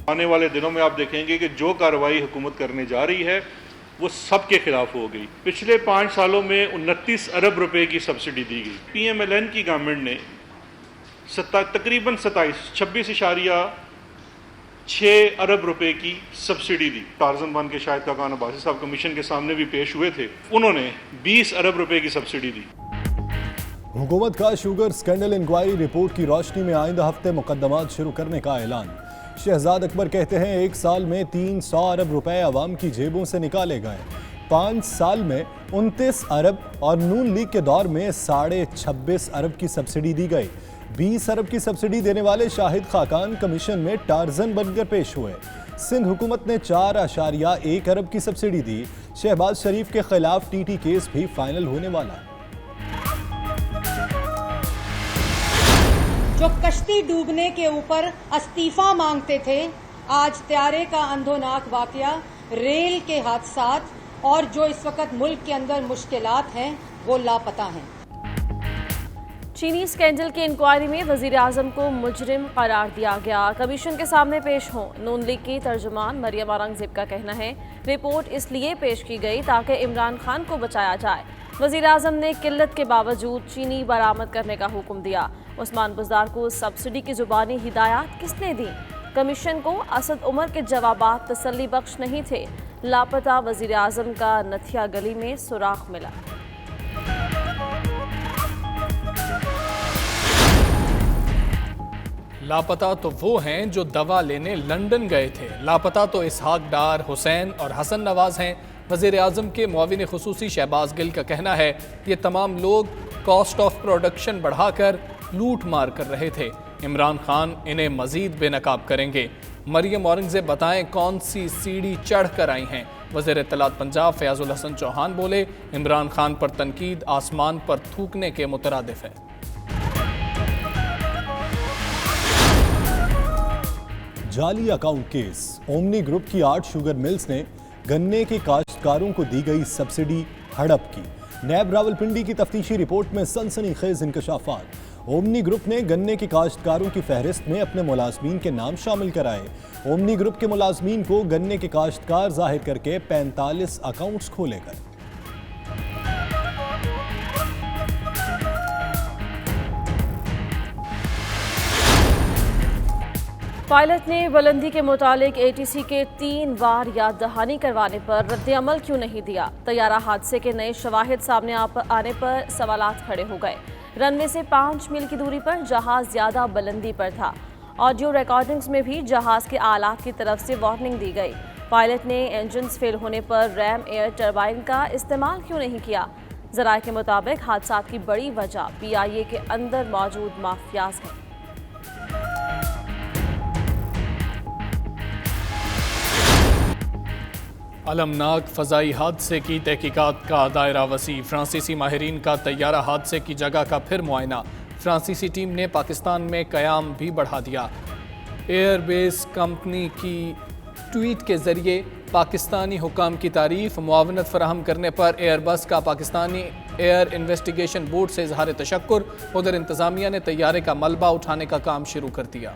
آنے والے دنوں میں آپ دیکھیں گے کہ جو کارروائی حکومت کرنے جا رہی ہے وہ سب کے خلاف ہو گئی۔ پچھلے 5 سالوں میں 29 ارب روپے کی سبسڈی دی گئی۔ پی ایم ایل این کی گورنمنٹ نے تقریباً 26.6 ارب روپے کی سبسڈی دی۔ ٹارزن 1 کے شاہد خاقان عباسی صاحب کمیشن کے سامنے بھی پیش ہوئے تھے، انہوں نے 20 ارب روپے کی سبسڈی دی۔ حکومت کا شوگر سکینڈل انکوائری رپورٹ کی روشنی میں آئندہ ہفتے مقدمات شروع کرنے کا اعلان۔ شہزاد اکبر کہتے ہیں 1 سال میں 300 ارب روپے عوام کی جیبوں سے نکالے گئے، 5 سال میں 29 ارب اور نون لیگ کے دور میں 26.5 ارب کی سبسڈی دی گئی۔ 20 ارب کی سبسڈی دینے والے شاہد خاقان کمیشن میں ٹارزن بن کر پیش ہوئے۔ سندھ حکومت نے 4.1 ارب کی سبسڈی دی۔ شہباز شریف کے خلاف ٹی ٹی کیس بھی فائنل ہونے والا ہے۔ جو کشتی ڈوبنے کے اوپر استعفیٰ مانگتے تھے، آج طیارے کا اندھوناک واقعہ، ریل کے حادثات اور جو اس وقت ملک کے اندر مشکلات ہیں وہ لاپتہ ہیں۔ چینی اسکینڈل کی انکوائری میں وزیر اعظم کو مجرم قرار دیا گیا، کمیشن کے سامنے پیش ہوں۔ نون لیگ کی ترجمان مریم اورنگزیب کا کہنا ہے رپورٹ اس لیے پیش کی گئی تاکہ عمران خان کو بچایا جائے۔ وزیر اعظم نے قلت کے باوجود چینی برآمد کرنے کا حکم دیا۔ عثمان بزدار کو سبسڈی کی زبانی ہدایات کس نے دی؟ کمیشن کو اسد عمر کے جوابات تسلی بخش نہیں تھے۔ لاپتہ وزیر اعظم کا نتھیا گلی میں سراغ ملا۔ لاپتہ تو وہ ہیں جو دوا لینے لندن گئے تھے۔ لاپتہ تو اسحاق ڈار، حسین اور حسن نواز ہیں۔ وزیر اعظم کے معاون خصوصی شہباز گل کا کہنا ہے یہ تمام لوگ کاسٹ آف پروڈکشن بڑھا کر لوٹ مار کر رہے تھے۔ عمران خان انہیں مزید بے نقاب کریں گے۔ مریم اورنگزیب بتائیں کون سی سیڑھی چڑھ کر آئی ہیں؟ وزیر اطلاعات پنجاب فیاض الحسن چوہان بولے عمران خان پر تنقید آسمان پر تھوکنے کے مترادف ہے۔ جعلی اکاؤنٹ کیس، اومنی گروپ کی 8 شوگر ملز نے گنے کے کاشتکاروں کو دی گئی سبسڈی ہڑپ کی۔ نیب راولپنڈی کی تفتیشی رپورٹ میں سنسنی خیز انکشافات۔ اومنی گروپ نے گنے کے کاشتکاروں کی فہرست میں اپنے ملازمین کے نام شامل کرائے۔ اومنی گروپ کے ملازمین کو گنے کے کاشتکار ظاہر کر کے 45 اکاؤنٹس کھولے گئے۔ پائلٹ نے بلندی کے متعلق اے ٹی سی کے 3 بار یاد دہانی کروانے پر رد عمل کیوں نہیں دیا؟ طیارہ حادثے کے نئے شواہد سامنے آنے پر سوالات کھڑے ہو گئے۔ رن وے سے 5 میل کی دوری پر جہاز زیادہ بلندی پر تھا۔ آڈیو ریکارڈنگز میں بھی جہاز کے آلات کی طرف سے وارننگ دی گئی۔ پائلٹ نے انجنز فیل ہونے پر ریم ایئر ٹربائن کا استعمال کیوں نہیں کیا؟ ذرائع کے مطابق حادثات کی بڑی وجہ پی آئی اے کے اندر موجود مافیاز ہے۔ المناک فضائی حادثے کی تحقیقات کا دائرہ وسیع، فرانسیسی ماہرین کا طیارہ حادثے کی جگہ کا پھر معائنہ۔ فرانسیسی ٹیم نے پاکستان میں قیام بھی بڑھا دیا۔ ایئر بیس کمپنی کی ٹویٹ کے ذریعے پاکستانی حکام کی تعریف، معاونت فراہم کرنے پر ایئر بس کا پاکستانی ایئر انویسٹیگیشن بورڈ سے اظہار تشکر۔ ادھر انتظامیہ نے طیارے کا ملبہ اٹھانے کا کام شروع کر دیا۔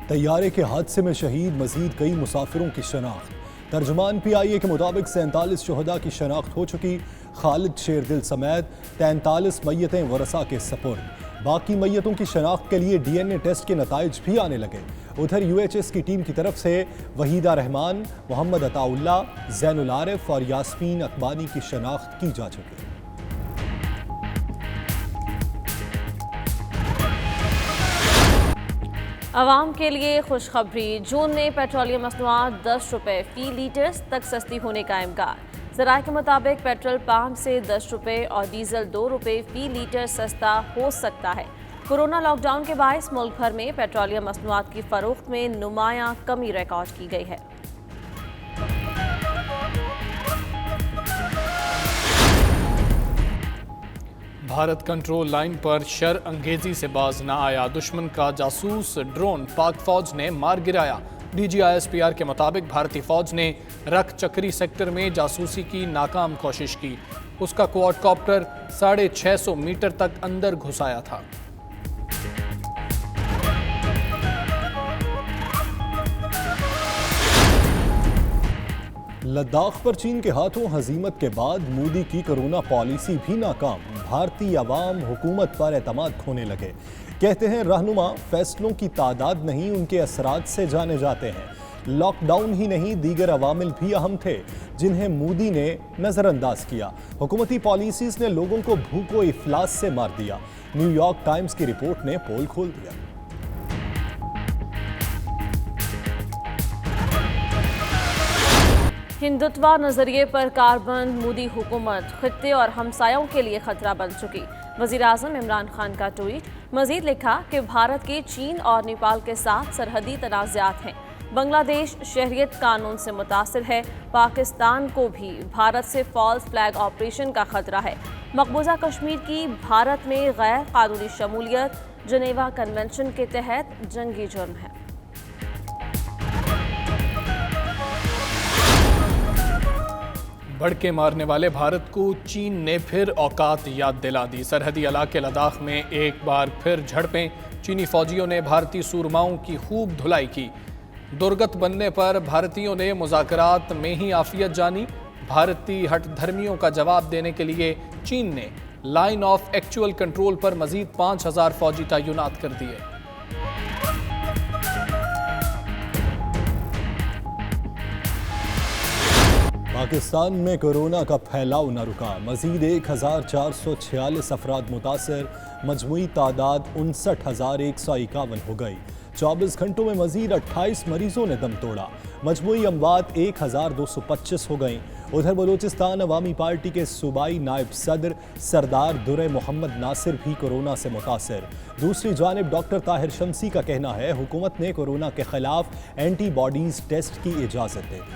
طیارے کے حادثے میں شہید مزید کئی مسافروں کی شناخت۔ ترجمان پی آئی اے کے مطابق 47 شہداء کی شناخت ہو چکی۔ خالد شیردل سمیت 43 میتیں ورثاء کے سپرد۔ باقی میتوں کی شناخت کے لیے ڈی این اے ٹیسٹ کے نتائج بھی آنے لگے۔ ادھر یو ایچ ایس کی ٹیم کی طرف سے وحیدہ رحمان، محمد عطا اللہ، زین العارف اور یاسمین اقبانی کی شناخت کی جا چکی۔ عوام کے لیے خوشخبری، جون میں پیٹرولیم مصنوعات 10 روپے فی لیٹر تک سستی ہونے کا امکان۔ ذرائع کے مطابق پیٹرول 5 سے 10 روپے اور ڈیزل 2 روپے فی لیٹر سستا ہو سکتا ہے۔ کورونا لاک ڈاؤن کے باعث ملک بھر میں پیٹرولیم مصنوعات کی فروخت میں نمایاں کمی ریکارڈ کی گئی ہے۔ بھارت کنٹرول لائن پر شر انگیزی سے باز نہ آیا، دشمن کا جاسوس ڈرون پاک فوج نے مار گرایا۔ D G I S P R کے مطابق بھارتی فوج نے رکھ چکری سیکٹر میں جاسوسی کی ناکام کوشش کی۔ اس کا کواد کاپٹر 650 میٹر تک اندر گھس آیا تھا۔ لداخ پر چین کے ہاتھوں ہزیمت کے بعد مودی کی کورونا پالیسی بھی ناکام، بھارتی عوام حکومت پر اعتماد کھونے لگے۔ کہتے ہیں رہنما فیصلوں کی تعداد نہیں ان کے اثرات سے جانے جاتے ہیں۔ لاک ڈاؤن ہی نہیں دیگر عوامل بھی اہم تھے جنہیں مودی نے نظر انداز کیا۔ حکومتی پالیسیز نے لوگوں کو بھوک و افلاس سے مار دیا۔ نیو یارک ٹائمز کی رپورٹ نے پول کھول دیا۔ ہندوتوا نظریے پر کاربند مودی حکومت خطے اور ہمسایوں کے لیے خطرہ بن چکی۔ وزیر اعظم عمران خان کا ٹویٹ۔ مزید لکھا کہ بھارت کے چین اور نیپال کے ساتھ سرحدی تنازعات ہیں۔ بنگلہ دیش شہریت قانون سے متاثر ہے۔ پاکستان کو بھی بھارت سے فالس فلیگ آپریشن کا خطرہ ہے۔ مقبوضہ کشمیر کی بھارت میں غیر قانونی شمولیت جنیوا کنونشن کے تحت جنگی جرم ہے۔ بڑھ کے مارنے والے بھارت کو چین نے پھر اوقات یاد دلا دی۔ سرحدی علاقے لداخ میں ایک بار پھر جھڑپیں۔ چینی فوجیوں نے بھارتی سورماؤں کی خوب دھلائی کی۔ درگت بننے پر بھارتیوں نے مذاکرات میں ہی عافیت جانی۔ بھارتی ہٹ دھرمیوں کا جواب دینے کے لیے چین نے لائن آف ایکچوئل کنٹرول پر مزید 5000 فوجی تعینات کر دیے۔ پاکستان میں کورونا کا پھیلاؤ نہ رکا، مزید 1446 افراد متاثر، مجموعی تعداد 59,151 ہو گئی۔ 24 گھنٹوں میں مزید 28 مریضوں نے دم توڑا، مجموعی اموات 1225 ہو گئیں۔ ادھر بلوچستان عوامی پارٹی کے صوبائی نائب صدر سردار در محمد ناصر بھی کورونا سے متاثر۔ دوسری جانب ڈاکٹر طاہر شمسی کا کہنا ہے حکومت نے کورونا کے خلاف اینٹی باڈیز ٹیسٹ کی اجازت دے دی۔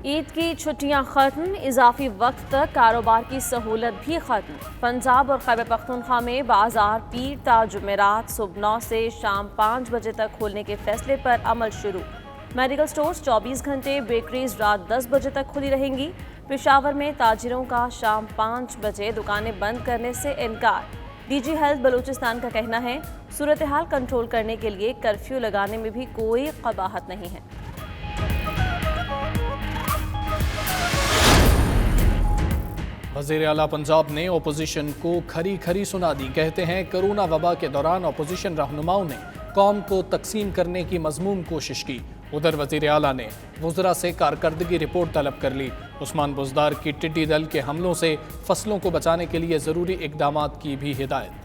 عید کی چھٹیاں ختم، اضافی وقت تک کاروبار کی سہولت بھی ختم۔ پنجاب اور خیبر پختونخوا میں بازار پیر تا جمعرات صبح 9 سے شام 5 بجے تک کھولنے کے فیصلے پر عمل شروع۔ میڈیکل سٹورز 24 گھنٹے، بیکریز رات 10 بجے تک کھلی رہیں گی۔ پشاور میں تاجروں کا شام 5 بجے دکانیں بند کرنے سے انکار۔ ڈی جی ہیلتھ بلوچستان کا کہنا ہے صورتحال کنٹرول کرنے کے لیے کرفیو لگانے میں بھی کوئی قباحت نہیں ہے۔ وزیر اعلیٰ پنجاب نے اپوزیشن کو کھری کھری سنا دی۔ کہتے ہیں کرونا وبا کے دوران اپوزیشن رہنماؤں نے قوم کو تقسیم کرنے کی مذموم کوشش کی۔ ادھر وزیر اعلیٰ نے وزراء سے کارکردگی رپورٹ طلب کر لی۔ عثمان بزدار کی ٹڈی دل کے حملوں سے فصلوں کو بچانے کے لیے ضروری اقدامات کی بھی ہدایت۔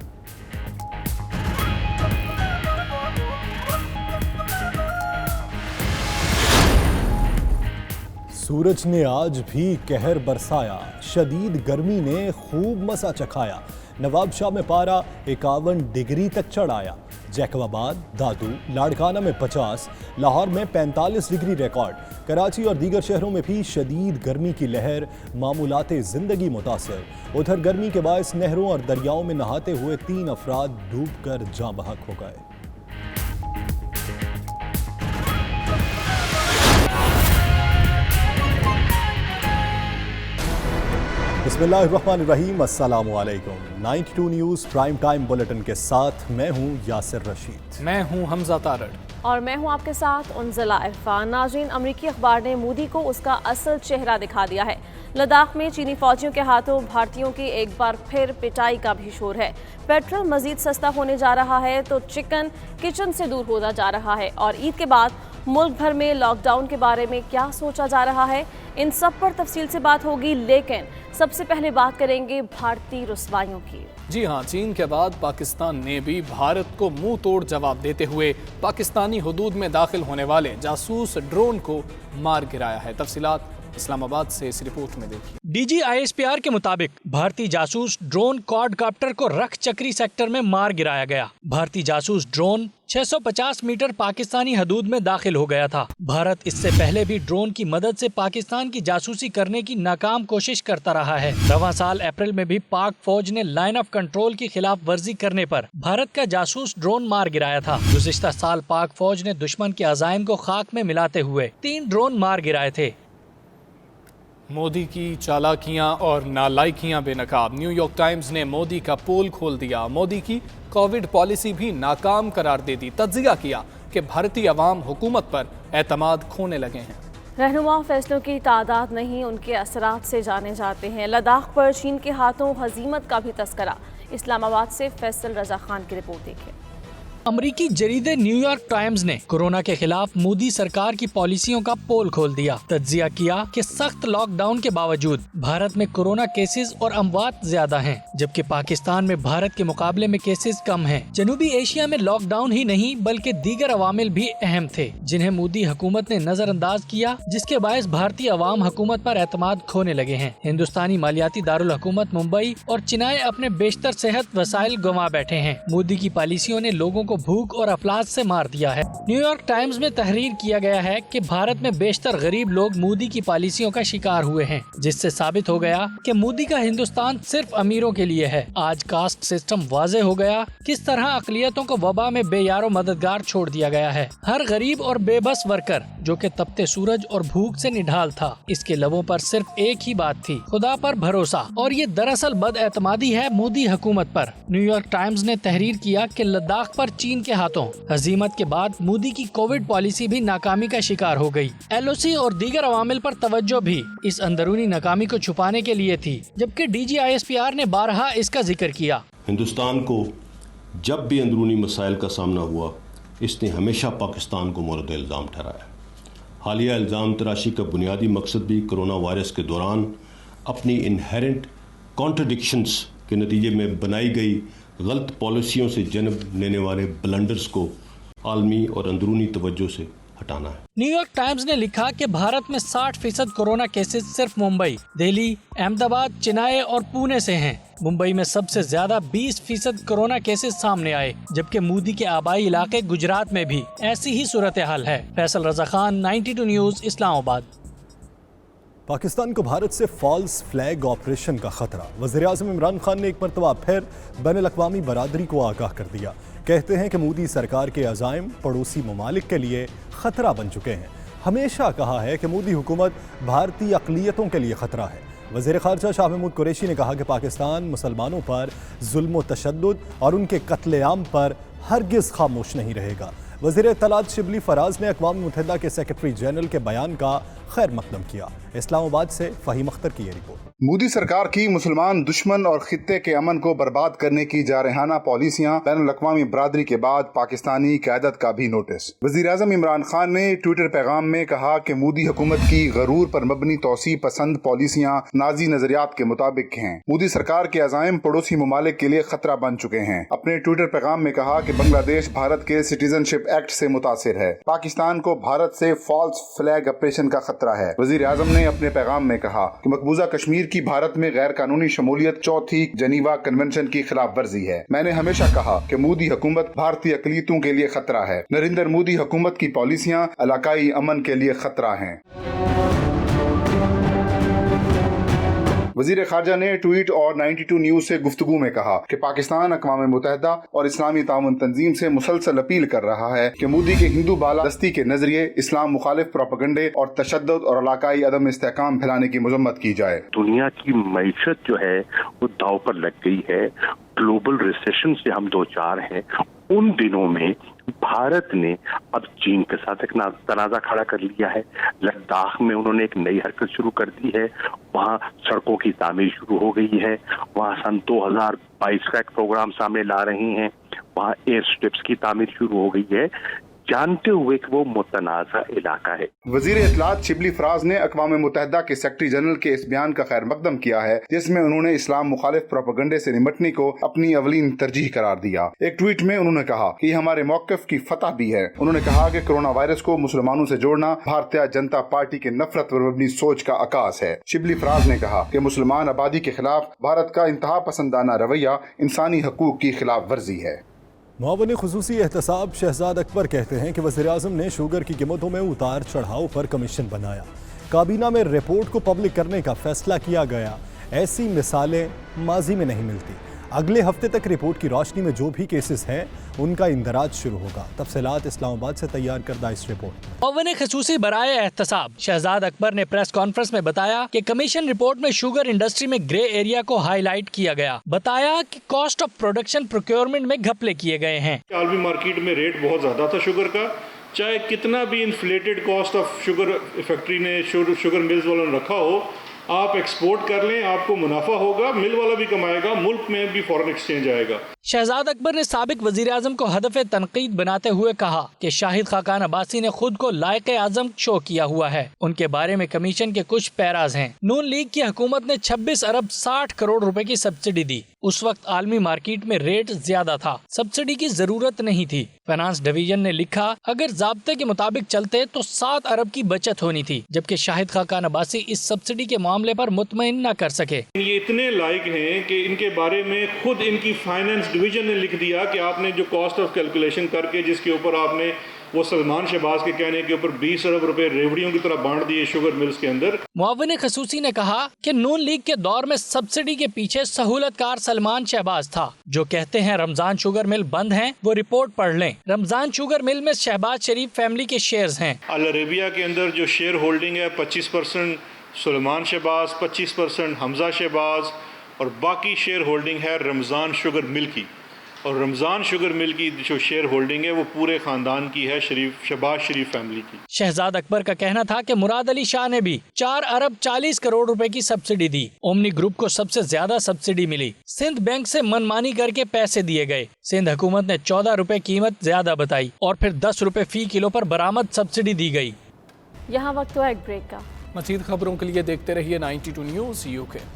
سورج نے آج بھی قہر برسایا، شدید گرمی نے خوب مزہ چکھایا۔ نواب شاہ میں پارا 51 ڈگری تک چڑھ آیا۔ جیکب آباد، دادو، لاڑکانہ میں 50، لاہور میں 45 ڈگری ریکارڈ۔ کراچی اور دیگر شہروں میں بھی شدید گرمی کی لہر، معمولات زندگی متاثر۔ ادھر گرمی کے باعث نہروں اور دریاؤں میں نہاتے ہوئے 3 افراد ڈوب کر جاں بحق ہو گئے۔ بسم اللہ الرحمن الرحیم، السلام علیکم۔ 92 نیوز پرائم ٹائم بلیٹن کے ساتھ میں ہوں یاسر رشید، میں ہوں حمزہ تارڑ اور میں ہوں آپ کے ساتھ انزلہ عرفان۔ ناظرین، امریکی اخبار نے مودی کو اس کا اصل چہرہ دکھا دیا ہے۔ لداخ میں چینی فوجیوں کے ہاتھوں بھارتیوں کی ایک بار پھر پٹائی کا بھی شور ہے۔ پیٹرول مزید سستا ہونے جا رہا ہے تو چکن کچن سے دور ہوتا جا رہا ہے، اور عید کے بعد ملک بھر میں لاک ڈاؤن کے بارے میں کیا سوچا جا رہا ہے، ان سب پر تفصیل سے بات ہوگی، لیکن سب سے پہلے بات کریں گے بھارتی رسوائیوں کی۔ جی ہاں، چین کے بعد پاکستان نے بھی بھارت کو منہ توڑ جواب دیتے ہوئے پاکستانی حدود میں داخل ہونے والے جاسوس ڈرون کو مار گرایا ہے۔ تفصیلات इस्लामाबाद से इस रिपोर्ट में देखिए। DGISPR के मुताबिक भारतीय जासूस ड्रोन क्वाडकाप्टर को रख चक्री सेक्टर में मार गिराया गया। भारतीय जासूस ड्रोन 650 मीटर पाकिस्तानी हदूद में दाखिल हो गया था। भारत इससे पहले भी ड्रोन की मदद से पाकिस्तान की जासूसी करने की नाकाम कोशिश करता रहा है। रवां साल अप्रैल में भी पाक फौज ने लाइन ऑफ कंट्रोल की खिलाफ वर्जी करने पर भारत का जासूस ड्रोन मार गिराया था। गुज़िश्ता साल पाक फौज ने दुश्मन के अज़ाइम को खाक में मिलाते हुए 3 ड्रोन मार गिराए थे। मोदी की चालाकियां और नालायकियां बेनकाब। न्यूयॉर्क टाइम्स ने मोदी का पोल खोल दिया। मोदी की कोविड पॉलिसी भी नाकाम करार दे दी। तज्जिया किया कि भारतीय अवाम हुकूमत पर एतमाद खोने लगे हैं। रहनुमा फैसलों की तादाद नहीं, उनके असरात से जाने जाते हैं। लद्दाख पर चीन के हाथों हजीमत का भी तस्करा। इस्लामाबाद से फैसल रजा खान की रिपोर्ट देखिए। अमरीकी जरीदे न्यूयॉर्क टाइम्स ने कोरोना के खिलाफ मोदी सरकार की पॉलिसियों का पोल खोल दिया। तज्जिया किया कि सख्त लॉकडाउन के बावजूद भारत में कोरोना केसेस और अमवात ज्यादा हैं, जबकि पाकिस्तान में भारत के मुकाबले में केसेस कम हैं। जनूबी एशिया में लॉकडाउन ही नहीं बल्कि दीगर अवामिल भी अहम थे, जिन्हें मोदी हुकूमत ने नजरअंदाज किया, जिसके बायस भारतीय अवाम हुकूमत पर एतमाद खोने लगे हैं। हिंदुस्तानी मालियाती दारुल हुकूमत मुंबई और चेन्नई अपने बेशतर सेहत वसाइल गंवा बैठे हैं। मोदी की पॉलिसियों ने लोगों को भूख और अफलास से मार दिया है। न्यूयॉर्क टाइम्स में तहरीर किया गया है कि भारत में बेशतर गरीब लोग मोदी की पॉलिसियों का शिकार हुए हैं, जिससे साबित हो गया कि मोदी का हिंदुस्तान सिर्फ अमीरों के लिए है। आज कास्ट सिस्टम वाज़े हो गया, किस तरह अक़लियतों को वबा में बेयारो मददगार छोड़ दिया गया है। हर गरीब और बेबस वर्कर जो कि तपते सूरज और भूख से निढाल था, इसके लबों पर सिर्फ एक ही बात थी, खुदा पर भरोसा। और ये दरअसल बदएतमादी है मोदी हुकूमत पर। न्यूयॉर्क टाइम्स ने तहरीर किया कि लद्दाख पर चीन के हाथों हजीमत के बाद मोदी की कोविड पॉलिसी भी नाकामी का शिकार हो गई। LOC और दीगर अवामिल पर तवज्जो भी इस अंदरूनी नाकामी को छुपाने के लिए थी, जबकि DGISPR ने बारहा इसका जिक्र किया। हिंदुस्तान को जब भी अंदरूनी मसाइल का सामना हुआ, इसने हमेशा पाकिस्तान को मोरद इल्ज़ाम ठहराया। हालिया इल्ज़ाम तराशी का बुनियादी मकसद भी कोरोना वायरस के दौरान अपनी इनहेरेंट कॉन्ट्रडिक्शंस के नतीजे में बनाई गई गलत पॉलिसियों से जन्म लेने वाले ब्लंडर्स को आलमी और अंदरूनी तवज्जो से हटाना है। न्यूयॉर्क टाइम्स ने लिखा कि भारत में 60% कोरोना केसेस सिर्फ मुंबई, दिल्ली, अहमदाबाद, चेन्नई और पुणे से हैं। मुंबई में सबसे ज्यादा 20% कोरोना केसेस सामने आए, जबकि मोदी के आबाई इलाके गुजरात में भी ऐसी ही सूरत हाल है। फैसल रजा खान, 92 न्यूज़, इस्लामाबाद। पाकिस्तान को भारत से फॉल्स फ्लैग ऑपरेशन का खतरा। वज़ीर-ए-आज़म इमरान खान ने एक मरतबा फिर बैनुल-अक़वामी बरादरी को आगाह कर दिया। कहते हैं कि मोदी सरकार के अज़ाइम पड़ोसी ममालिक के लिए खतरा बन चुके हैं। हमेशा कहा है कि मोदी हुकूमत भारतीय अक़लियतों के लिए खतरा है। वज़ीर ख़ारजा शाह महमूद कुरैशी ने कहा कि पाकिस्तान मुसलमानों पर जुल्म व तशद्दुद और उनके कत्लेआम पर हरगिज़ खामोश नहीं रहेगा। वज़ीर इत्तलात शिबली फराज ने अक़वाम मुत्तहिदा के सेक्रेटरी जनरल के बयान का खैर मक़दम किया। इस्लामाबाद से फ़हीम अख्तर की ये रिपोर्ट। मोदी सरकार की मुसलमान दुश्मन और खित्ते के अमन को बर्बाद करने की जारहाना पॉलिसियां, बैनुल-अक़वामी बरादरी के बाद पाकिस्तानी क़यादत का भी नोटिस। वज़ीर-ए-आज़म इमरान खान ने ट्विटर पैगाम में कहा कि मोदी हुकूमत की गरूर पर मबनी तौसी पसंद पॉलिसियां नाजी नजरियात के मुताबिक हैं। मोदी सरकार के अज़ाइम पड़ोसी ममालिक के लिए खतरा बन चुके हैं। अपने ट्विटर पैगाम में कहा कि बांग्लादेश भारत के सिटीजनशिप एक्ट से मुतासिर है। पाकिस्तान को भारत से फॉल्स फ्लैग ऑपरेशन का खतरा है। वज़ीर-ए-आज़म ने अपने पैगाम में कहा कि मकबूजा कश्मीर की भारत में गैर कानूनी शमूलियत चौथी जनीवा कन्वेंशन की खिलाफ वर्जी है। मैंने हमेशा कहा कि मोदी हुकूमत भारतीय अक़लियतों के लिए खतरा है। नरेंद्र मोदी हुकूमत की पॉलिसियां इलाकाई अमन के लिए खतरा हैं। वज़ीर ख़ारजा ने ट्वीट और 92 न्यूज़ से गुफ्तगू में कहा कि पाकिस्तान अक़वाम मुत्तहिदा और इस्लामी ताउन तंजीम से मुसलसल अपील कर रहा है कि मोदी के हिंदू बालादस्ती के नजरिए इस्लाम मुखालिफ प्रोपेगेंडे और तशद्दुद और इलाकाई अदम इस्तेहकाम फैलाने की मजम्मत की जाए। दुनिया की मईशत जो है वो दाव पर लग गई है। ग्लोबल रिसेशन से हम दो चार हैं। उन दिनों में भारत ने अब चीन के साथ एक तनाज़ा खड़ा कर लिया है। लद्दाख में उन्होंने एक नई हरकत शुरू कर दी है। वहाँ सड़कों की तामीर शुरू हो गई है। वहाँ सन 2022 का एक प्रोग्राम सामने ला रही हैं। वहाँ एयर स्ट्रिप्स की तामीर शुरू हो गई है। जानते हुए कि वो मुतनाज़ा इलाका है। वजीर इत्तलात शिबली फराज ने अक़वाम मुत्तहिदा के सेक्रेटरी जनरल के इस बयान का खैर मकदम किया है, जिसमें उन्होंने इस्लाम मुखालिफ प्रोपेगेंडे से निमटने को अपनी अवलीन तरजीह करार दिया। एक ट्वीट में उन्होंने कहा कि हमारे मौक़िफ़ की फतह भी है। उन्होंने कहा कि कोरोना वायरस को मुसलमानों से जोड़ना भारतीय जनता पार्टी के नफरत पर मबनी सोच का अकास है। शिबली फराज ने कहा कि मुसलमान आबादी के खिलाफ भारत का इंतहा पसंदाना रवैया इंसानी हकूक की खिलाफ वर्जी है। मुआविन खुसूसी एहतसाब शहजाद अकबर कहते हैं कि वज़ीर-ए-आज़म ने शुगर की कीमतों में उतार चढ़ाव पर कमीशन बनाया, काबीना में रिपोर्ट को पब्लिक करने का फैसला किया गया। ऐसी मिसालें माजी में नहीं मिलती। अगले हफ्ते तक रिपोर्ट की रोशनी में जो भी केसेस हैं उनका इंदराज शुरू होगा। तफसीलात इस्लामाबाद से तैयार करदा इस रिपोर्ट। मुआविन खुसूसी बराए एहतसाब शहजाद अकबर ने प्रेस कॉन्फ्रेंस में बताया कि कमीशन रिपोर्ट में शुगर इंडस्ट्री में ग्रे एरिया को हाईलाइट किया गया। बताया कि कॉस्ट ऑफ प्रोडक्शन प्रोक्योरमेंट में घपले किए गए हैं। आलमी मार्केट में रेट बहुत ज़्यादा था शुगर का, चाहे कितना भी inflated cost of sugar factory ने शुगर मिल्स वालों ने रखा हो, आप एक्सपोर्ट कर लें, आपको मुनाफा होगा, मिल वाला भी कमाएगा, मुल्क में भी फॉरेन एक्सचेंज आएगा। शहजाद अकबर ने साबिक वजीर आजम को हदफ तनकीद बनाते हुए कहा कि शाहिद खाकान अब्बासी ने खुद को लायक आजम शो किया हुआ है। उनके बारे में कमीशन के कुछ पैराज हैं। नून लीग की हुकूमत ने 26 अरब 60 करोड़ रुपए की सब्सिडी दी। उस वक्त आलमी मार्केट में रेट ज्यादा था, सब्सिडी की जरूरत नहीं थी। फाइनेंस डिवीजन ने लिखा, अगर ज़ाब्ते के मुताबिक चलते तो 7 अरब की बचत होनी थी, जबकि शाहिद खाकान अब्बासी इस सब्सिडी के मामले पर मुतमईन न कर सके। ये इतने लायक हैं कि इनके बारे में खुद इनकी फाइनेंस डिवीजन ने लिख दिया कि आपने जो कॉस्ट ऑफ कैलकुलेशन करके जिसके ऊपर आपने वो सलमान शहबाज के कहने के ऊपर 20 अरब रुपए रेवड़ियों की तरह बांट दिए शुगर मिल्स के अंदर। मुआविन खसूसी ने कहा कि नून लीग के दौर में सब्सिडी के पीछे सहूलतकार सलमान शहबाज था, जो कहते हैं रमजान शुगर मिल बंद हैं, वो रिपोर्ट पढ़ लें। रमजान शुगर मिल में शहबाज शरीफ फैमिली के शेयर्स हैं। अल अरेबिया के अंदर जो शेयर होल्डिंग है 25% सलमान शहबाज, 25% हमजा शहबाज और बाकी शेयर होल्डिंग है रमजान शुगर मिल की। और रमजान शुगर मिल की जो शेयर होल्डिंग है वो पूरे खानदान की है, शहबाज शरीफ फैमिली की। शहजाद अकबर का कहना था कि मुराद अली शाह ने भी 4 अरब 40 करोड़ रुपए की सब्सिडी दी। ओमनी ग्रुप को सबसे ज्यादा सब्सिडी मिली। सिंध बैंक से मनमानी करके पैसे दिए गए। सिंध हुकूमत ने 14 रुपए कीमत ज्यादा बताई और फिर 10 रुपए फी किलो पर बरामद सब्सिडी दी गई। यहाँ वक्त हुआ एक ब्रेक का। मज़ीद खबरों के लिए देखते रहिए 92 न्यूज़ UK।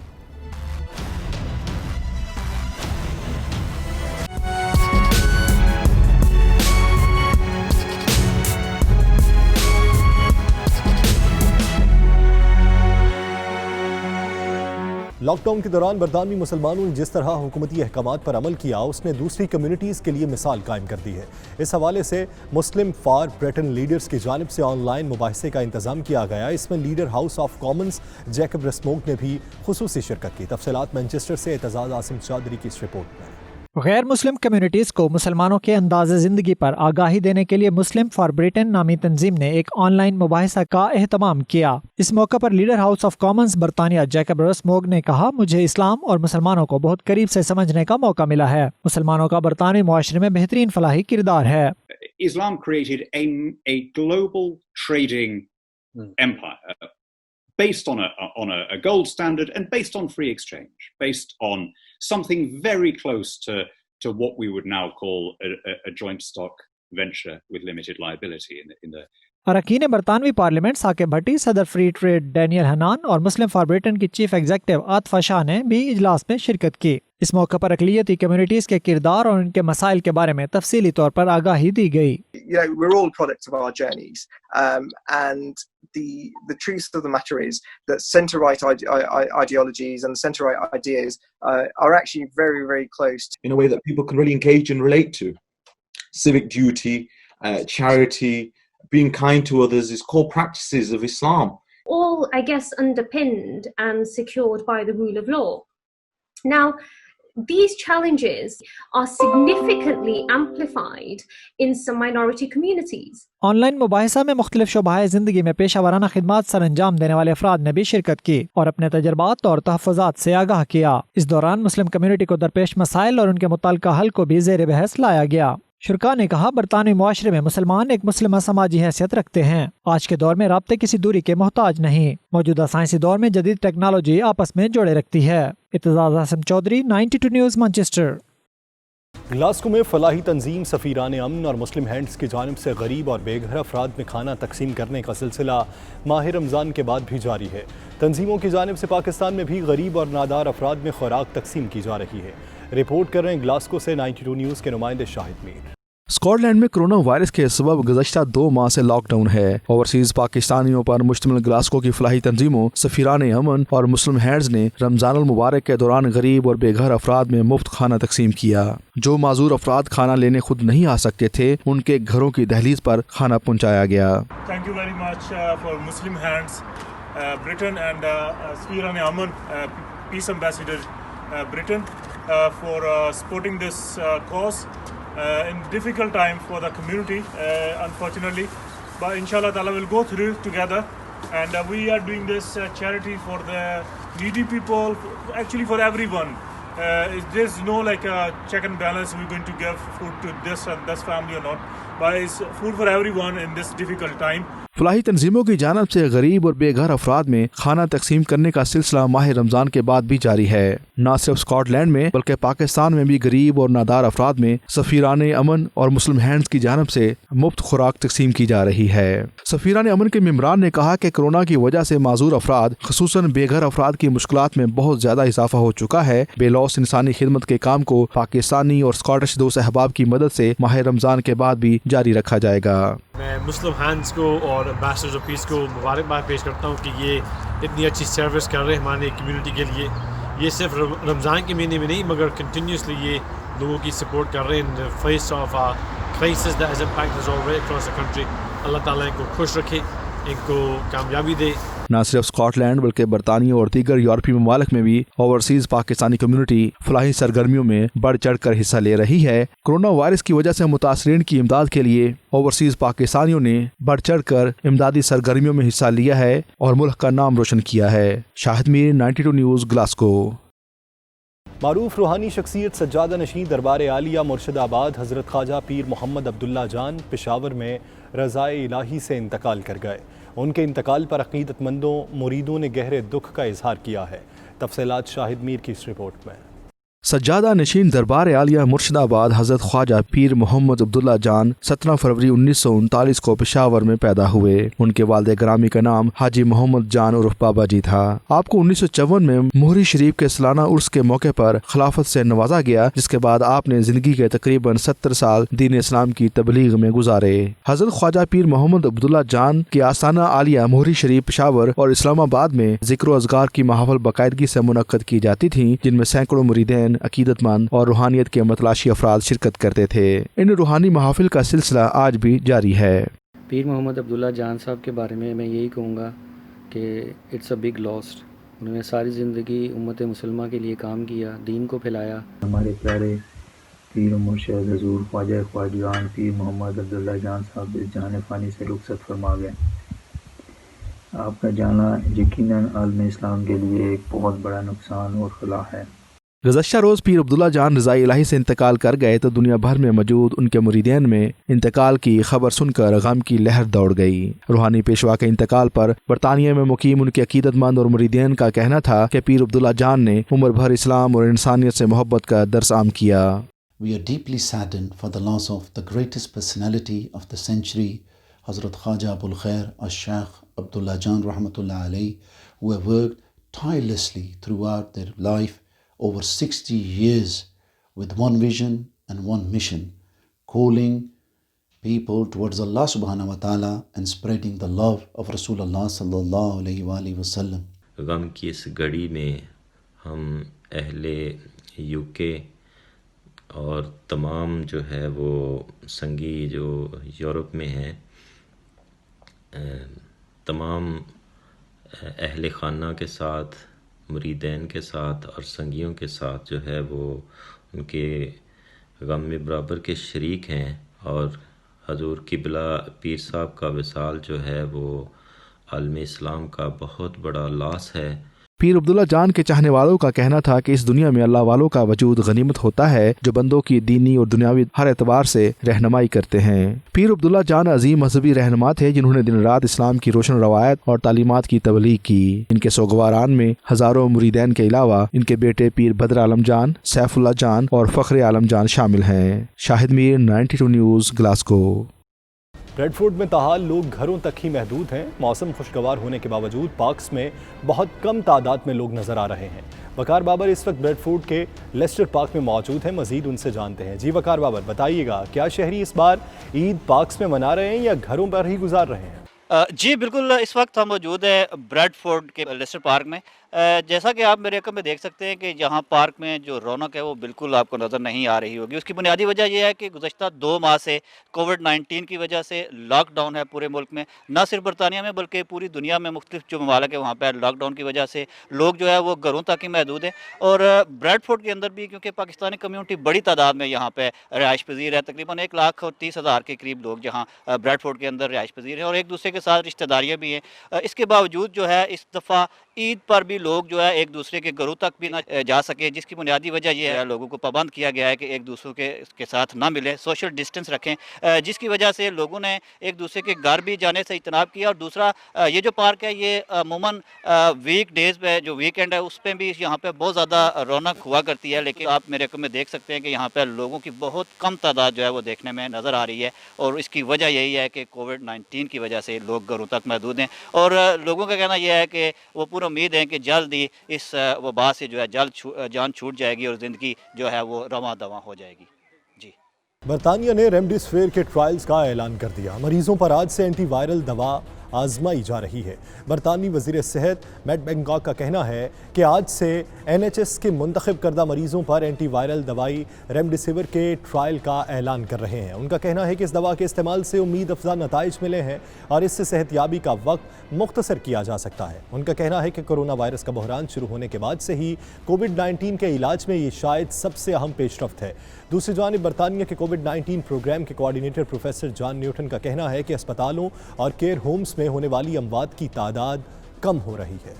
लॉकडाउन के दौरान बरतानवी मुसलमानों ने जिस तरह हुकूमती अहकामात पर अमल किया, उसने दूसरी कम्युनिटीज़ के लिए मिसाल कायम कर दी है। इस हवाले से मुस्लिम फॉर ब्रिटेन लीडर्स की जानिब से ऑनलाइन मुबाहिसे का इंतजाम किया गया। इसमें leader House of Commons Jacob Rees Mogg ने भी खुसूसी शिरकत की। तफसीलात मैनचेस्टर से एतजाज़ आसिम चौधरी की इस रिपोर्ट में। गैर मुस्लिम कम्युनिटीज़ को मुसलमानों के अंदाज़े ज़िंदगी पर आगाही देने के लिए मुस्लिम फॉर ब्रिटेन नामी तंजीम ने एक ऑनलाइन मुबाहिसा का एहतमाम किया। इस मौके पर लीडर हाउस ऑफ कॉमन्स बरतानिया जैकब रेस-मोग ने कहा, मुझे इस्लाम और मुसलमानों को बहुत करीब से समझने का मौका मिला है। मुसलमानों का बरतानवी मुआशरे में बेहतरीन फलाही किरदार है। Islam created a global trading empire based on a gold standard and based on free exchange, based on something very close to what we would now call a joint stock venture with limited liability in the अरकान बरतानवी parliament Saqib भट्टी, सदर free trade Daniel Hanan और मुस्लिम for Britain की chief executive Atifa Shah ने भी इजलास में शिरकत की। इस मौके पर अक़लियती कम्युनिटीज़ के किरदार और उनके मसाइल के बारे में तफसीली तौर पर आगाही दी गई। We're all products of our journeys, and the truth of the matter is that centre-right ideologies and centre-right ideas are actually very, very close in a way that people can really engage and relate to. Civic duty, charity, being kind to others is core practices of Islam. All, I guess, underpinned and secured by the rule of law. Now, these challenges are significantly amplified in some minority communities. Online मुबाहिसा में मुख्तलिफ शोबाए ज़िंदगी में पेशा वराना खिदमात sir अंजाम देने वाले अफराद ने भी शिरकत की और अपने तजर्बात और तहफ़्फ़ुज़ात से आगाह किया। इस दौरान मुस्लिम कम्युनिटी को दरपेश मसाइल और उनके मुताल्लिक़ा हल को भी ज़ेर बहस लाया गया। शुरका ने कहा, बरतानवी मुआशरे में मुसलमान एक मुस्लिम समाजी हैसियत रखते हैं। आज के दौर में राब्ते किसी दूरी के मोहताज नहीं। मौजूदा साइंसी दौर में जदीद टेक्नोलॉजी आपस में जोड़े रखती है। Aitzaz Asim Chaudhry, 92 news, Manchester. Glasgow میں فلاحی تنظیم سفیران امن اور مسلم ہینڈز کی جانب سے غریب اور بے گھر افراد میں کھانا تقسیم کرنے کا سلسلہ ماہ رمضان کے بعد بھی جاری ہے۔ تنظیموں کی جانب سے پاکستان میں بھی غریب اور نادار افراد میں خوراک تقسیم کی جا رہی ہے۔ رپورٹ کر رہے ہیں گلاسکو سے 92 نیوز کے نمائندے شاہد میر۔ اسکاٹ لینڈ میں کرونا وائرس کے سبب گزشتہ 2 ماہ سے لاک ڈاؤن ہے۔ اوورسیز پاکستانیوں پر مشتمل گلاسکو کی فلاحی تنظیموں سفیران امن اور مسلم ہینڈز نے رمضان المبارک کے دوران غریب اور بے گھر افراد میں مفت کھانا تقسیم کیا۔ جو معذور افراد کھانا لینے خود نہیں آ سکتے تھے ان کے گھروں کی دہلیز پر کھانا پہنچایا گیا۔ Thank you very much for Muslim Hands, Britain and Safirane Aman, Peace Ambassador Britain for supporting this cause. In difficult time for the community, unfortunately, but inshallah ta'ala we'll go through together, and we are doing this charity for the needy people, actually for everyone. There's no like a check and balance, we're going to give food to this and this family or not, but it's food for everyone in this difficult time. فلاحی تنظیموں کی جانب سے غریب اور بے گھر افراد میں کھانا تقسیم کرنے کا سلسلہ ماہ رمضان کے بعد بھی جاری ہے۔ نہ صرف اسکاٹ لینڈ میں بلکہ پاکستان میں بھی غریب اور نادار افراد میں سفیران امن اور مسلم ہینڈز کی جانب سے مفت خوراک تقسیم کی جا رہی ہے۔ سفیران امن کے ممبران نے کہا کہ کورونا کی وجہ سے معذور افراد خصوصاً بے گھر افراد کی مشکلات میں بہت زیادہ اضافہ ہو چکا ہے۔ بے لوث انسانی خدمت کے کام کو پاکستانی اور اسکاٹش دوست احباب کی مدد سے ماہ رمضان کے بعد بھی جاری رکھا جائے گا۔ میں مسلم ہینڈز کو اور ایمبیسڈرز آف پیس کو مبارکباد پیش کرتا ہوں کہ یہ اتنی اچھی سروس کر رہے ہیں ہماری کمیونٹی کے لیے۔ یہ صرف رمضان کے مہینے میں نہیں مگر کنٹینیوسلی یہ لوگوں کی سپورٹ کر رہے ہیں ان the face of a crisis that has impacted us all right across the country۔ اللہ تعالیٰ ان کو خوش رکھے، ان کو کامیابی دے۔ نہ صرف اسکاٹ لینڈ بلکہ برطانیہ اور دیگر یورپی ممالک میں بھی اوورسیز پاکستانی کمیونٹی فلاحی سرگرمیوں میں بڑھ چڑھ کر حصہ لے رہی ہے۔ کورونا وائرس کی وجہ سے متاثرین کی امداد کے لیے اوورسیز پاکستانیوں نے بڑھ چڑھ کر امدادی سرگرمیوں میں حصہ لیا ہے اور ملک کا نام روشن کیا ہے۔ شاہد میر، 92 نیوز، گلاسکو۔ معروف روحانی شخصیت سجادہ نشین دربار عالیہ مرشد آباد حضرت خواجہ پیر محمد عبداللہ جان پشاور میں رضائے الہی سے انتقال کر گئے۔ ان کے انتقال پر عقیدت مندوں مریدوں نے گہرے دکھ کا اظہار کیا ہے۔ تفصیلات شاہد میر کی اس رپورٹ میں۔ سجادہ نشین دربار عالیہ مرشد آباد حضرت خواجہ پیر محمد عبداللہ جان 17 فروری 1939 کو پشاور میں پیدا ہوئے۔ ان کے والد گرامی کا نام حاجی محمد جان عرف بابا جی تھا۔ آپ کو 1954 میں مہری شریف کے سالانہ عرس کے موقع پر خلافت سے نوازا گیا، جس کے بعد آپ نے زندگی کے تقریباً 70 سال دین اسلام کی تبلیغ میں گزارے۔ حضرت خواجہ پیر محمد عبداللہ جان کی آستانہ عالیہ مہری شریف پشاور اور اسلام آباد میں ذکر و اذکار کی محافل باقاعدگی سے منعقد کی جاتی تھیں، جن میں سینکڑوں مریدین، عقیدت مند اور روحانیت کے متلاشی افراد شرکت کرتے تھے۔ ان روحانی محافل کا سلسلہ آج بھی جاری ہے۔ پیر محمد عبداللہ جان صاحب کے بارے میں یہی کہوں گا کہ اٹس اے بگ لاس۔ انہوں نے ساری زندگی امت مسلمہ کے لیے کام کیا، دین کو پھیلایا۔ ہمارے پیارے پیر مرشد حضور خواجہ خواجگان پیر محمد عبداللہ جان صاحب اس جہان فانی سے رخصت فرما گئے۔ آپ کا جانا یقیناً عالم اسلام کے لیے ایک بہت بڑا نقصان اور خلا ہے۔ گزشتہ روز پیر عبداللہ جان رضائے الہی سے انتقال کر گئے تو دنیا بھر میں موجود ان کے مریدین میں انتقال کی خبر سن کر غم کی لہر دوڑ گئی۔ روحانی پیشوا کے انتقال پر برطانیہ میں مقیم ان کے عقیدت مند اور مریدین کا کہنا تھا کہ پیر عبداللہ جان نے عمر بھر اسلام اور انسانیت سے محبت کا درس عام کیا۔ We are deeply saddened for the loss of the greatest personality of the century, Hazrat Khwaja Abul Khair al-Sheikh Abdullah Jan Rahmatullah alayhi, who have worked tirelessly throughout their life over 60 years with one vision and one mission, calling people towards Allah subhanahu wa ta'ala and spreading the love of Rasulullah sallallahu alayhi wa alihi wa sallam. غم کی اس گھڑی میں ہم اہل UK اور تمام جو ہے وہ سنگی جو یورپ میں ہیں، تمام اہل خانہ کے ساتھ، مریدین کے ساتھ اور سنگیوں کے ساتھ جو ہے وہ ان کے غم میں برابر کے شریک ہیں، اور حضور قبلہ پیر صاحب کا وصال جو ہے وہ عالم اسلام کا بہت بڑا لاس ہے۔ पीर अब्दुल्ला जान के चाहने वालों का कहना था कि इस दुनिया में अल्लाह वालों का वजूद गनीमत होता है जो बंदों की दीनी और दुनियावी हर एतबार से रहनुमाई करते हैं। पीर अब्दुल्ला जान अजीम मजहबी रहनुमा थे जिन्होंने दिन रात इस्लाम की रोशन रवायत और तालीमात की तबलीग की। इनके सोगवारान में हजारों मुरीदैन के अलावा इनके बेटे पीर बदर आलम जान, सैफुल्ला जान और फखरे आलम जान शामिल हैं। Shahid Mir, 92 news, Glasgow. Bradford में ताहाल लोग घरों तक ही महदूद हैं। मौसम खुशगवार होने के बावजूद पार्क्स में बहुत कम तादाद में लोग नजर आ रहे हैं। वकार बाबर इस वक्त ब्रेडफोर्ड के लेस्टर पार्क में मौजूद हैं। मजीद उनसे जानते हैं। जी वकार बाबर, बताइएगा क्या शहरी इस बार ईद पार्क्स में मना रहे हैं या घरों पर ही गुजार रहे हैं? जी बिल्कुल, इस वक्त हम मौजूद हैं ब्रेडफोर्ड के लेस्टर पार्क में। जैसा कि आप मेरे अकल में देख सकते हैं कि यहाँ पार्क में जो रौनक है वो बिल्कुल आपको नज़र नहीं आ रही होगी। उसकी बुनियादी वजह यह है कि गुज़श्ता 2 माह से कोविड-19 की वजह से लॉकडाउन है पूरे मुल्क में, न सिर्फ बरतानिया में बल्कि पूरी दुनिया में मुख्तलिफ जो ममालिक है वहाँ पर लॉकडाउन की वजह से लोग जो है वो घरों तक ही महदूद है। और ब्रेडफोर्ड के अंदर भी क्योंकि पाकिस्तानी कम्यूनिटी बड़ी तादाद में यहाँ पर रिहाइश पजीर है, तकरीबन 1,30,000 के करीब लोग जहाँ ब्रेडफोर्ड के अंदर रिहाइश पजीर हैं और एक दूसरे के साथ रिश्तेदारियाँ भी हैं। इसके बावजूद जो है इस दफ़ा ईद पर भी लोग जो है एक दूसरे के घरों तक भी ना जा सके, जिसकी बुनियादी वजह यह है लोगों को पाबंद किया गया है कि एक दूसरे के साथ ना मिलें, सोशल डिस्टेंस रखें, जिसकी वजह से लोगों ने एक दूसरे के घर भी जाने से इजतनाब किया। और दूसरा ये जो पार्क है ये अमूमन वीक डेज़ पे जो वीकेंड है उस पर भी यहाँ पे बहुत ज़्यादा रौनक हुआ करती है, लेकिन आप मेरे को में देख सकते हैं कि यहाँ पर लोगों की बहुत कम तादाद जो है वो देखने में नज़र आ रही है। और इसकी वजह यही है कि कोविड-19 की वजह से लोग घरों तक महदूद हैं और लोगों का कहना यह है कि वो पूरी उम्मीद है कि जल्द ही इस वबा से जो है जान छूट जाएगी और ज़िंदगी जो है वो रवां दवां हो जाएगी। जी, बरतानिया ने रेमडेसिविर के ट्रायल्स का ऐलान कर दिया। मरीजों पर आज से एंटीवायरल दवा आजमाई जा रही है। बरतानवी वज़ीर सेहत मैट बैंकॉक का कहना है कि आज से NHS के मुंतखब करदा मरीजों पर एंटीवायरल दवाई रेमडेसिविर के ट्रायल का ऐलान कर रहे हैं। उनका कहना है कि इस दवा के इस्तेमाल से उम्मीद अफजा नताइज मिले हैं और इससे सेहतयाबी का वक्त मुख्तसर किया जा सकता है। उनका कहना है कि कोरोना वायरस का बहरान शुरू होने के बाद से ही कोविड-19 के इलाज में ये शायद सबसे अहम पेशरफ्त है। दूसरी जानिब बरतानिया के कोविड-19 प्रोग्राम के कोऑर्डिनेटर प्रोफेसर जॉन न्यूटन का कहना है कि अस्पतालों और केयर होम्स में होने वाली अमवात की तादाद कम हो रही है।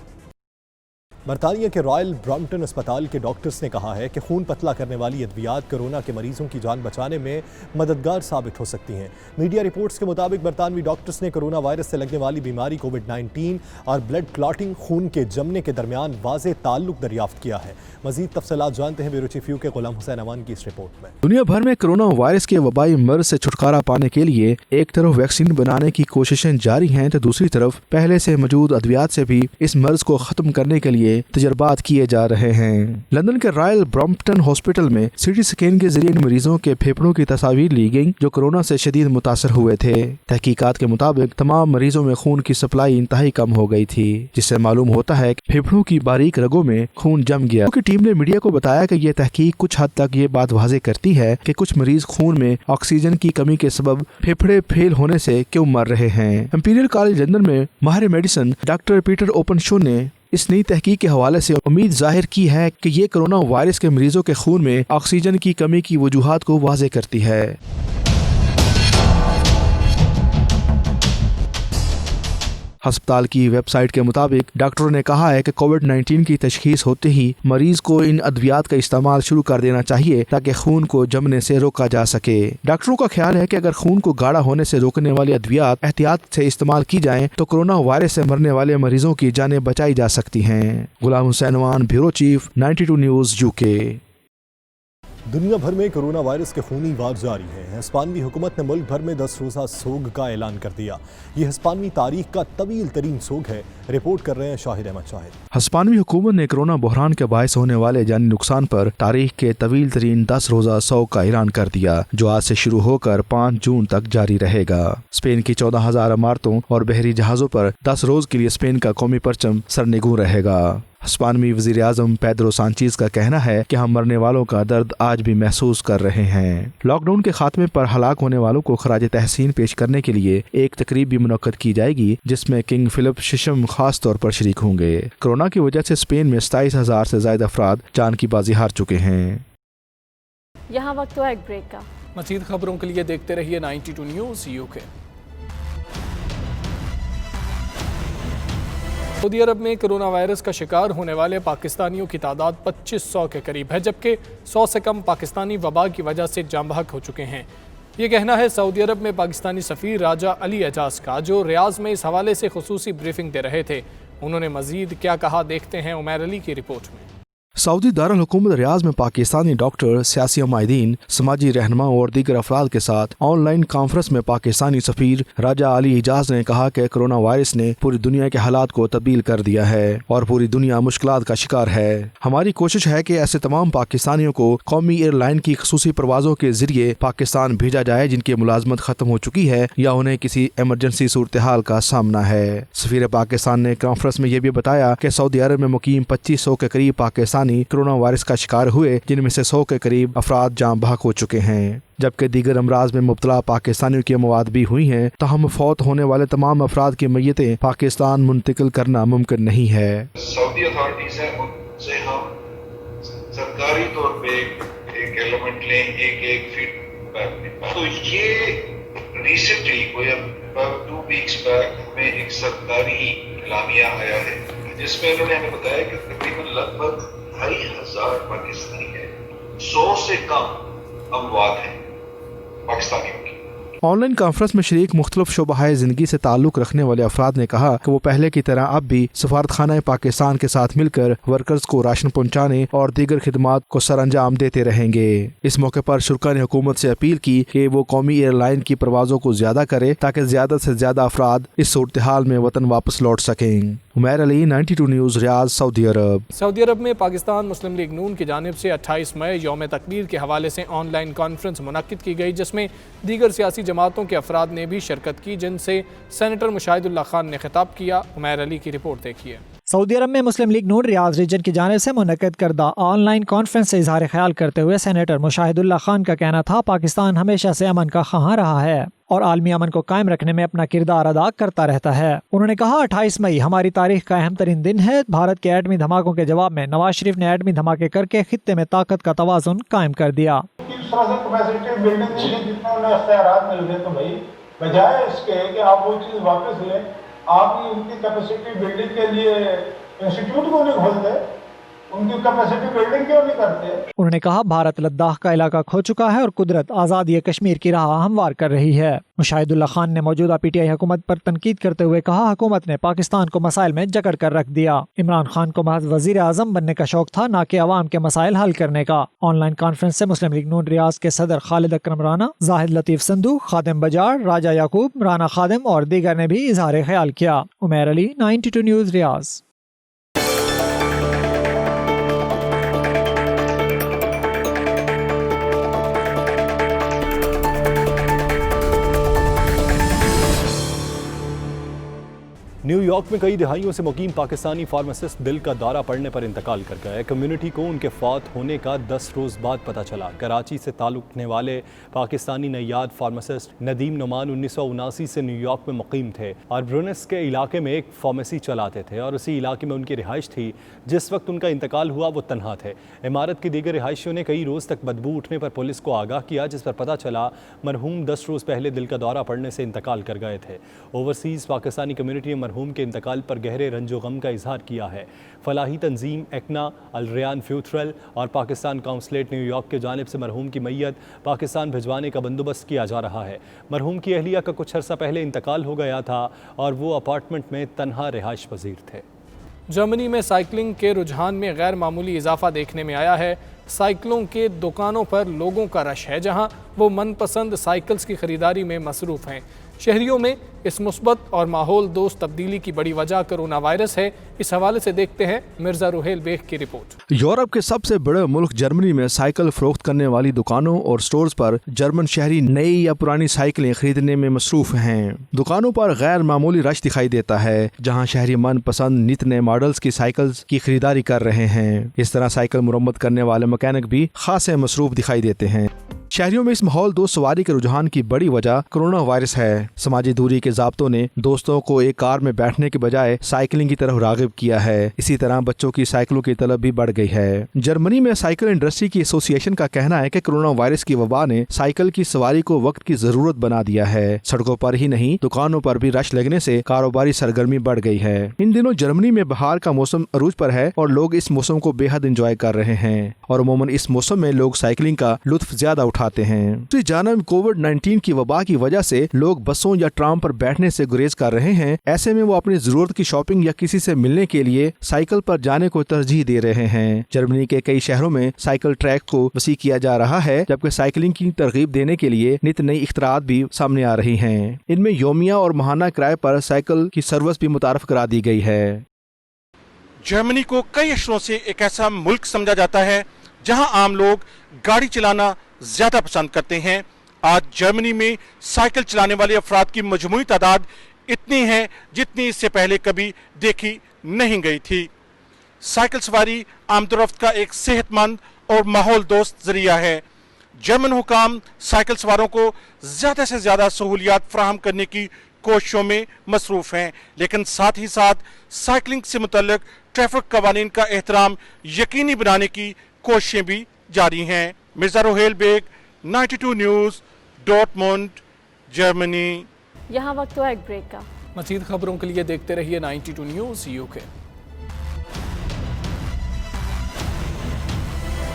बरतानिया के रॉयल ब्रॉम्पटन अस्पताल के डॉक्टर्स ने कहा है कि खून पतला करने वाली अद्वियात कोरोना के मरीजों की जान बचाने में मददगार साबित हो सकती हैं। मीडिया रिपोर्ट्स के मुताबिक बरतानवी डॉक्टर्स ने कोरोना वायरस से लगने वाली बीमारी कोविड-19 और ब्लड क्लॉटिंग खून के जमने के दरमियान वाज़ेह ताल्लुक दरियाफ्त किया है। मजीद तफसीलात जानते हैं ब्यूरो चीफ यू के गुलाम हुसैन अमान की इस रिपोर्ट में। दुनिया भर में कोरोना वायरस के वबाई मर्ज से छुटकारा पाने के लिए एक तरफ वैक्सीन बनाने की कोशिशें जारी हैं तो दूसरी तरफ पहले से मौजूद अद्वियात से भी इस मर्ज को खत्म करने के लिए तजर्बात किए जा रहे हैं। लंदन के रॉयल ब्रॉम्पटन हॉस्पिटल में सीटी स्कैन के जरिए इन मरीजों के फेफड़ों की तस्वीर ली गई जो कोरोना से शदीद मुतासर हुए थे। तहकीकात के मुताबिक तमाम मरीजों में खून की सप्लाई इंतहाई कम हो गई थी, जिससे मालूम होता है कि फेफड़ों की बारीक रगों में खून जम गया। उनकी टीम ने मीडिया को बताया कि यह तहकीक कुछ हद तक ये बात वाज़ेह करती है कि कुछ मरीज खून में ऑक्सीजन की कमी के सबब फेफड़े फेल होने से क्यों मर रहे हैं। इंपीरियल कॉलेज लंदन में माहिर मेडिसिन डॉक्टर पीटर ओपनशो ने इस नई तहकीक के हवाले से उम्मीद जाहिर की है कि ये कोरोना वायरस के मरीजों के खून में ऑक्सीजन की कमी की वजूहात को वाज़ेह करती है। अस्पताल की वेबसाइट के मुताबिक डॉक्टरों ने कहा है कि कोविड-19 की तशखीस होते ही मरीज को इन अद्वियात का इस्तेमाल शुरू कर देना चाहिए ताकि खून को जमने से रोका जा सके। डॉक्टरों का ख्याल है कि अगर खून को गाढ़ा होने से रोकने वाली अद्वियात एहतियात से इस्तेमाल की जाएं तो कोरोना वायरस से मरने वाले मरीजों की जानें बचाई जा सकती हैं। गुलाम हुसैन अमान, ब्यूरो चीफ, 92 न्यूज़, यूके। दुनिया भर में कोरोना वायरस के खूनी वार जारी है। हिस्पानवी हुकूमत ने मुल्क भर में 10 रोज़ा सोग का ऐलान कर दिया। ये हिस्पानवी तारीख का तवील तरीन सोग है। रिपोर्ट कर रहे हैं शाहिद अहमद शाहिद। हिस्पानवी हुकूमत ने कोरोना बहरान के बायस होने वाले जानी नुकसान पर तारीख के तवील तरीन 10 रोज़ा सोग का ऐलान कर दिया, जो आज से शुरू होकर 5 जून तक जारी रहेगा। स्पेन की 14,000 इमारतों और बहरी जहाज़ों पर 10 रोज के लिए स्पेन का कौमी परचम सरनिगू रहेगा। हिस्पानवी वज़ीर आज़म पेड्रो सांचेज़ का कहना है कि हम मरने वालों का दर्द आज भी महसूस कर रहे हैं। लॉकडाउन के खात्मे पर हलाक होने वालों को खराज तहसीन पेश करने के लिए एक तकरीब भी मुनक्कद की जाएगी, जिसमें किंग फिलिप शिशम खास तौर पर शरीक होंगे। कोरोना की वजह से स्पेन में 27,000 से ज्यादा अफराद जान की बाजी हार चुके हैं। यहाँ वक्त हुआ एक ब्रेक का। मज़ीद खबरों के लिए देखते रहिए 92 न्यूज़ यूके। सऊदी अरब में कोरोना वायरस का शिकार होने वाले पाकिस्तानियों की तादाद 2500 के करीब है, जबकि 100 से कम पाकिस्तानी वबा की वजह से जाम बहक हो चुके हैं। ये कहना है सऊदी अरब में पाकिस्तानी सफ़ीर राजा अली एजाज का, जो रियाज में इस हवाले से खुसूसी ब्रीफिंग दे रहे थे। उन्होंने मजीद क्या कहा, देखते हैं उमैर अली की रिपोर्ट में। सऊदी दारुल हुकूमत रियाज में पाकिस्तानी डॉक्टर, सियासी अमायदीन, समाजी रहनुमा और दीगर अफराद के साथ ऑनलाइन कॉन्फ्रेंस में पाकिस्तानी सफीर राजा अली एजाज ने कहा कि कोरोना वायरस ने पूरी दुनिया के हालात को तब्दील कर दिया है और पूरी दुनिया मुश्किलात का शिकार है। हमारी कोशिश है कि ऐसे तमाम पाकिस्तानियों को कौमी एयरलाइन की खसूसी परवाजों के जरिए पाकिस्तान भेजा जाए जिनकी मुलाजमत खत्म हो चुकी है या उन्हें किसी इमरजेंसी सूरत हाल का सामना है। सफीर पाकिस्तान ने कॉन्फ्रेंस में यह भी बताया कि सऊदी अरब में मुकीम 2500 के करीब पाकिस्तानी कोरोना वायरस का शिकार हुए, जिनमें से 100 के करीब अफराद जाम बहक हो चुके हैं, जबकि दीगर अमराज में मुब्तला पाकिस्तानियों की मौत भी हुई हैं। तहम फौत होने वाले तमाम अफराद की मैयतें पाकिस्तान मुंतकिल करना मुमकिन नहीं है। सऊदी अथॉरिटीज है, उनसे हम सरकारी तौर पे एक एलिमेंट लें, एक फीडबैक। तो ये रिसेंटली कोई 2 वीक्स बैक हमें एक सरकारी एलामिया आया है जिसमें उन्होंने हमें बताया कि तकरीबन लगभग 2500 पाकिस्तानी है, 100 से कम अमवात हैं पाकिस्तानियों की। ऑनलाइन कॉन्फ्रेंस में शरीक मुख्तलिफ शोबाए ज़िंदगी से ताल्लुक़ रखने वाले अफराद ने कहा कि वो पहले की तरह अब भी सफारतखाना पाकिस्तान के साथ मिलकर वर्कर्स को राशन पहुँचाने और दीगर खिदमात को सर अंजाम देते रहेंगे। इस मौके पर शुरा ने हुकूमत से अपील की कि वो कौमी एयरलाइन की परवाज़ों को ज़्यादा करे ताकि ज़्यादा से ज़्यादा अफराद इस सूरत हाल में वतन वापस लौट सकें। उमैर अली, 92 न्यूज़, रियाज, सऊदी अरब। सऊदी अरब में पाकिस्तान मुस्लिम लीग नून की जानिब से 28 मई यौम तकबीर के हवाले से ऑनलाइन कॉन्फ्रेंस मुनक्किद की गई, जिसमें दीगर सियासी जमातों के अफराद ने भी शिरकत की, जिनसे सेनेटर मुशाहिदुल्लाह खान ने खिताब किया। उमैर अली की रिपोर्ट देखिए। सऊदी अरब में मुस्लिम लीग नून रियाज रीजन की जानिब से मुनक्किद करदा ऑनलाइन कॉन्फ्रेंस से इजहार ख्याल करते हुए सेनेटर मुशाहिदुल्लाह खान का कहना था, पाकिस्तान हमेशा से अमन का ख़्वाह रहा है और आलमी अमन को कायम रखने में अपना किरदार अदा करता रहता है। उन्होंने कहा, 28 मई हमारी तारीख का अहम तरीन दिन है। भारत के एटमी धमाकों के जवाब में नवाज शरीफ ने एटमी धमाके करके खित्ते में ताकत का तवाज़ुन कायम कर दिया। बजाय इसके कि आप वो चीज़ वापस लें, आप उनकी कैपेसिटी बिल्डिंग के लिए इंस्टीट्यूट को नहीं खोलते, उनकी कैपेसिटी बिल्डिंग क्यों नहीं करते? उन्होंने कहा, भारत लद्दाख का इलाका खो चुका है और कुदरत आज़ादी कश्मीर की राह हमवार कर रही है। मुशाहिदुल्लाह खान ने मौजूदा PTI हुकूमत पर तनकीद करते हुए कहा, हुकूमत ने पाकिस्तान को मसाइल में जकड़ कर रख दिया। इमरान खान को महज वजीर आजम बनने का शौक था, न कि अवाम के मसाइल हल करने का। ऑनलाइन कॉन्फ्रेंस से मुस्लिम लीग नून रियाज के सदर खालिद अकरम राना, जाहिद लतीफ संधू, खादिम बजार, राजा याकूब, राना खादिम और दीगर ने भी इजहार ख्याल किया। उमैर अली, 92 न्यूज़, रियाज। न्यूयॉर्क में कई दहाइयों से मुकीम पाकिस्तानी फार्मासिस्ट दिल का दौरा पड़ने पर इंतकाल कर गए। कम्युनिटी को उनके फौत होने का 10 रोज़ बाद पता चला। कराची से ताल्लुक़ रखने वाले पाकिस्तानी नैयाद फार्मासिस्ट नदीम नुमान 1979 से न्यूयॉर्क में मुकीम थे और ब्रुनेस के इलाके में एक फार्मेसी चलाते थे और उसी इलाके में उनकी रिहाइश थी। जिस वक्त उनका इंतकाल हुआ वो तनहा थे। इमारत की दीगर रिहायशियों ने कई रोज़ तक बदबू उठने पर पुलिस को आगाह किया, जिस पर पता चला मरहूम 10 रोज़ पहले दिल का दौरा पड़ने से इंतकाल कर गए थे। ओवरसीज़ पाकिस्तानी कम्युनिटी मरहूम के इंतकाल पर गहरे रंजो गम का इजहार किया है। फलाही तंजीम एक्ना, अल रियान फ्यूथरल और पाकिस्तान काउंसलेट न्यूयॉर्क की जानिब से मरहूम की मैयत पाकिस्तान भिजवाने का बंदोबस्त किया जा रहा है। मरहूम की अहलिया का कुछ अर्सा पहले इंतकाल हो गया था और वो अपार्टमेंट में तनहा रिहाइश पजीर थे। जर्मनी में साइकिलिंग के रुझान में गैर मामूली इजाफा देखने में आया है। साइकिलों के दुकानों पर लोगों का रश है, जहां वो मनपसंद साइकिल्स की खरीदारी में मसरूफ़ हैं। शहरियों में इस मुस्बत और माहौल दोस्त तब्दीली की बड़ी वजह कोरोना वायरस है। इस हवाले से देखते हैं मिर्जा रुहेल बेग की रिपोर्ट। यूरोप के सबसे बड़े मुल्क जर्मनी में साइकिल फरोख्त करने वाली दुकानों और स्टोर्स पर जर्मन शहरी नई या पुरानी साइकिलें खरीदने में मसरूफ हैं। दुकानों पर गैर मामूली रश दिखाई देता है, जहां शहरी मन पसंद नित नए मॉडल्स की साइकिल्स की खरीदारी कर रहे हैं। इस तरह साइकिल मुरम्मत करने वाले मैकेनिक भी खासे मसरूफ दिखाई देते हैं। शहरियों में इस माहौल दो सवारी के रुझान की बड़ी वजह कोरोना वायरस है। समाजी दूरी के ضابطوں نے دوستوں کو ایک کار میں بیٹھنے کے بجائے سائیکلنگ کی طرف راغب کیا ہے۔ اسی طرح بچوں کی سائیکلوں کی طلب بھی بڑھ گئی ہے۔ جرمنی میں سائیکل انڈسٹری کی ایسوسی ایشن کا کہنا ہے کہ کرونا وائرس کی وبا نے سائیکل کی سواری کو وقت کی ضرورت بنا دیا ہے۔ سڑکوں پر ہی نہیں دکانوں پر بھی رش لگنے سے کاروباری سرگرمی بڑھ گئی ہے۔ ان دنوں جرمنی میں بہار کا موسم عروج پر ہے اور لوگ اس موسم کو بے حد انجوائے کر رہے ہیں اور عموماً اس موسم میں لوگ سائیکلنگ کا لطف زیادہ اٹھاتے ہیں۔ دوسری جانب کووڈ-19 کی وبا کی وجہ سے لوگ بسوں یا ٹرام پر بیٹھنے سے گریز کر رہے ہیں۔ ایسے میں وہ اپنی ضرورت کی شاپنگ یا کسی سے ملنے کے لیے سائیکل پر جانے کو ترجیح دے رہے ہیں۔ جرمنی کے کئی شہروں میں سائیکل ٹریک کو وسیع کیا جا رہا ہے، جبکہ سائیکلنگ کی ترغیب دینے کے لیے نت نئی اختراعات بھی سامنے آ رہی ہیں۔ ان میں یومیہ اور ماہانہ کرائے پر سائیکل کی سروس بھی متعارف کرا دی گئی ہے۔ جرمنی کو کئی اشروں سے ایک ایسا ملک سمجھا جاتا ہے جہاں عام لوگ گاڑی چلانا زیادہ پسند کرتے ہیں۔ آج جرمنی میں سائیکل چلانے والے افراد کی مجموعی تعداد اتنی ہے جتنی اس سے پہلے کبھی دیکھی نہیں گئی تھی۔ سائیکل سواری آمد و رفت کا ایک صحت مند اور ماحول دوست ذریعہ ہے۔ جرمن حکام سائیکل سواروں کو زیادہ سے زیادہ سہولیات فراہم کرنے کی کوششوں میں مصروف ہیں، لیکن ساتھ ہی ساتھ سائیکلنگ سے متعلق ٹریفک قوانین کا احترام یقینی بنانے کی کوششیں بھی جاری ہیں۔ Mirza Rohail Baig, 92 news, Dortmund, Germany. یہاں وقت ہوا ایک بریک کا۔ مزید خبروں کے لیے دیکھتے رہیے 92 نیوز UK۔